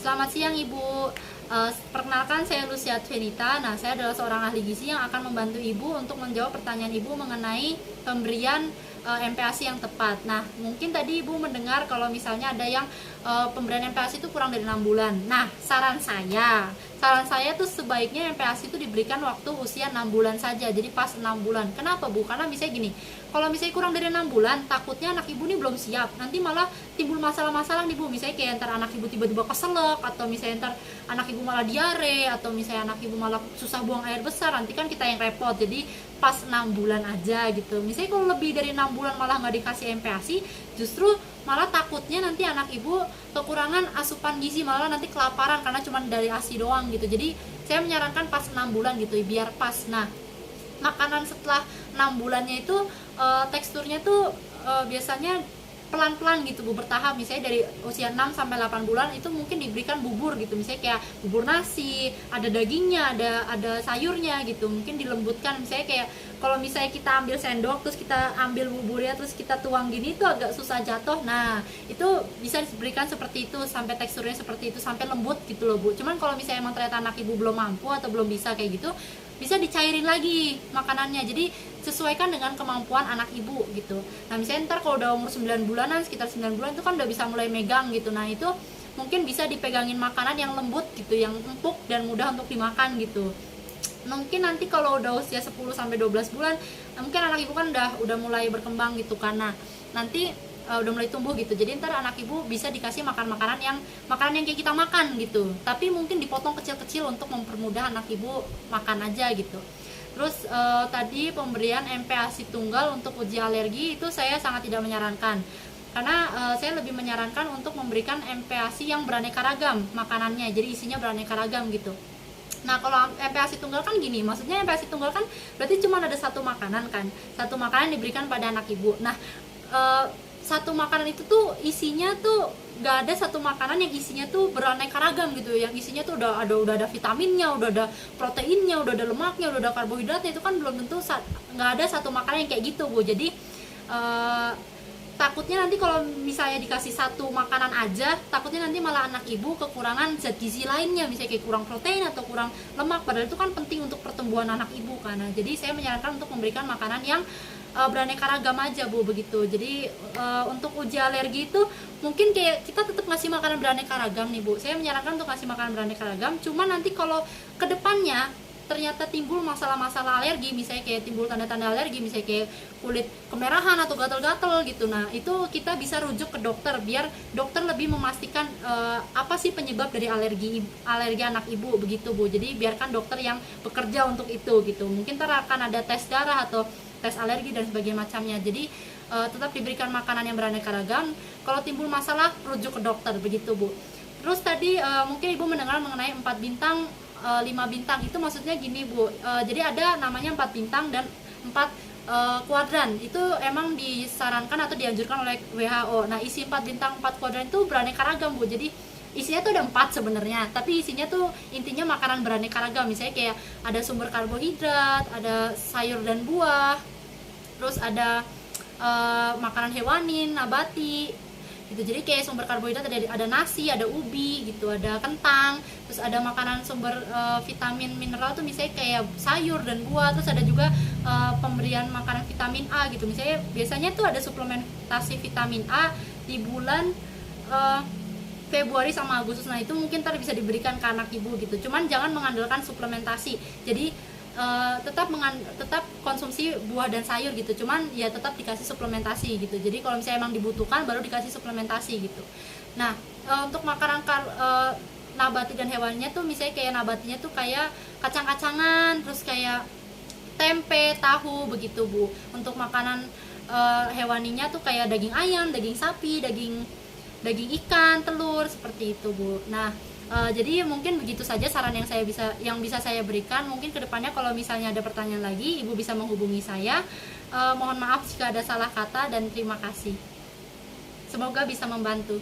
Selamat siang Ibu. Perkenalkan saya Lucia Tvenita. Nah, saya adalah seorang ahli gizi yang akan membantu Ibu untuk menjawab pertanyaan Ibu mengenai pemberian MPASI yang tepat. Nah, mungkin tadi Ibu mendengar kalau misalnya ada yang pemberian MPASI itu kurang dari 6 bulan. Nah, saran saya tuh sebaiknya MPASI itu diberikan waktu usia 6 bulan saja. Jadi pas 6 bulan. Kenapa, Bu? Karena misalnya gini, kalau misalnya kurang dari 6 bulan, takutnya anak Ibu nih belum siap. Nanti malah timbul masalah-masalah nih, Bu. Misalnya kayak ntar anak Ibu tiba-tiba keselak, atau misalnya ntar anak Ibu malah diare, atau misalnya anak Ibu malah susah buang air besar. Nanti kan kita yang repot. Jadi pas 6 bulan aja gitu. Misalnya kalau lebih dari 6 bulan malah nggak dikasih MPASI, justru malah takutnya nanti anak Ibu kekurangan asupan gizi, malah nanti kelaparan karena cuma dari ASI doang gitu. Jadi saya menyarankan pas 6 bulan gitu, biar pas. Nah, makanan setelah 6 bulannya itu teksturnya tuh biasanya pelan-pelan gitu, Bu, bertahap. Misalnya dari usia 6 sampai 8 bulan itu mungkin diberikan bubur gitu, misalnya kayak bubur nasi, ada dagingnya, ada sayurnya gitu, mungkin dilembutkan. Misalnya kayak kalau misalnya kita ambil sendok terus kita ambil buburnya terus kita tuang gini, itu agak susah jatuh. Nah, itu bisa diberikan seperti itu, sampai teksturnya seperti itu, sampai lembut gitu loh, Bu. Cuman kalau misalnya emang ternyata anak Ibu belum mampu atau belum bisa kayak gitu, bisa dicairin lagi makanannya. Jadi sesuaikan dengan kemampuan anak Ibu gitu. Nah, misalnya ntar kalau udah umur 9 bulanan, sekitar 9 bulan itu kan udah bisa mulai megang gitu. Nah, itu mungkin bisa dipegangin makanan yang lembut gitu, yang empuk dan mudah untuk dimakan gitu. Mungkin nanti kalau udah usia 10 sampai 12 bulan, mungkin anak Ibu kan udah mulai berkembang gitu, karena nanti udah mulai tumbuh gitu. Jadi ntar anak Ibu bisa dikasih makanan yang kayak kita makan gitu, tapi mungkin dipotong kecil-kecil untuk mempermudah anak Ibu makan aja gitu. Terus tadi pemberian MPASI tunggal untuk uji alergi itu saya sangat tidak menyarankan, karena saya lebih menyarankan untuk memberikan MPASI yang beraneka ragam makanannya, jadi isinya beraneka ragam gitu. Nah, kalau MPASI tunggal kan gini, maksudnya MPASI tunggal kan berarti cuma ada satu makanan kan, satu makanan diberikan pada anak Ibu. Nah, satu makanan itu tuh isinya tuh nggak ada satu makanan yang isinya tuh beraneka ragam gitu, yang isinya tuh udah ada vitaminnya, udah ada proteinnya, udah ada lemaknya, udah ada karbohidratnya. Itu kan belum tentu, nggak ada satu makanan yang kayak gitu, Bu. Jadi takutnya nanti kalau misalnya dikasih satu makanan aja, takutnya nanti malah anak Ibu kekurangan zat gizi lainnya, misalnya kayak kurang protein atau kurang lemak, padahal itu kan penting untuk pertumbuhan anak Ibu kan. Nah, jadi saya menyarankan untuk memberikan makanan yang beraneka ragam aja, Bu, begitu. Jadi untuk uji alergi itu mungkin kayak kita tetap ngasih makanan beraneka ragam nih, Bu. Saya menyarankan untuk ngasih makanan beraneka ragam, cuma nanti kalau kedepannya ternyata timbul masalah-masalah alergi, misalnya kayak timbul tanda-tanda alergi, misalnya kayak kulit kemerahan atau gatal-gatal gitu, nah itu kita bisa rujuk ke dokter, biar dokter lebih memastikan apa sih penyebab dari alergi anak Ibu begitu, Bu. Jadi biarkan dokter yang bekerja untuk itu gitu. Mungkin akan ada tes darah atau tes alergi dan sebagainya macamnya. Jadi tetap diberikan makanan yang beraneka ragam. Kalau timbul masalah, rujuk ke dokter begitu, Bu. Terus tadi mungkin Ibu mendengar mengenai 4 bintang, 5 bintang. Itu maksudnya gini, Bu. Jadi ada namanya 4 bintang dan 4 kuadran. Itu emang disarankan atau dianjurkan oleh WHO. Nah, isi 4 bintang 4 kuadran itu beraneka ragam, Bu. Jadi isinya tuh ada 4 sebenarnya, tapi isinya tuh intinya makanan beraneka ragam. Misalnya kayak ada sumber karbohidrat, ada sayur dan buah, terus ada makanan hewani, nabati gitu. Jadi kayak sumber karbohidrat ada nasi, ada ubi gitu, ada kentang. Terus ada makanan sumber vitamin mineral tuh misalnya kayak sayur dan buah. Terus ada juga pemberian makanan vitamin A gitu. Misalnya biasanya tuh ada suplementasi vitamin A di bulan Februari sama Agustus. Nah, itu mungkin ntar bisa diberikan ke anak Ibu gitu. Cuman jangan mengandalkan suplementasi. Jadi tetap konsumsi buah dan sayur gitu. Cuman ya tetap dikasih suplementasi gitu. Jadi kalau misalnya emang dibutuhkan baru dikasih suplementasi gitu. Nah, untuk makanan nabati dan hewaninya tuh misalnya kayak nabatinya tuh kayak kacang-kacangan, terus kayak tempe, tahu begitu, Bu. Untuk makanan hewaninya tuh kayak daging ayam, daging sapi, daging ikan, telur, seperti itu, Bu. Nah, jadi mungkin begitu saja saran yang bisa saya berikan. Mungkin kedepannya kalau misalnya ada pertanyaan lagi, Ibu bisa menghubungi saya. Mohon maaf jika ada salah kata dan terima kasih. Semoga bisa membantu.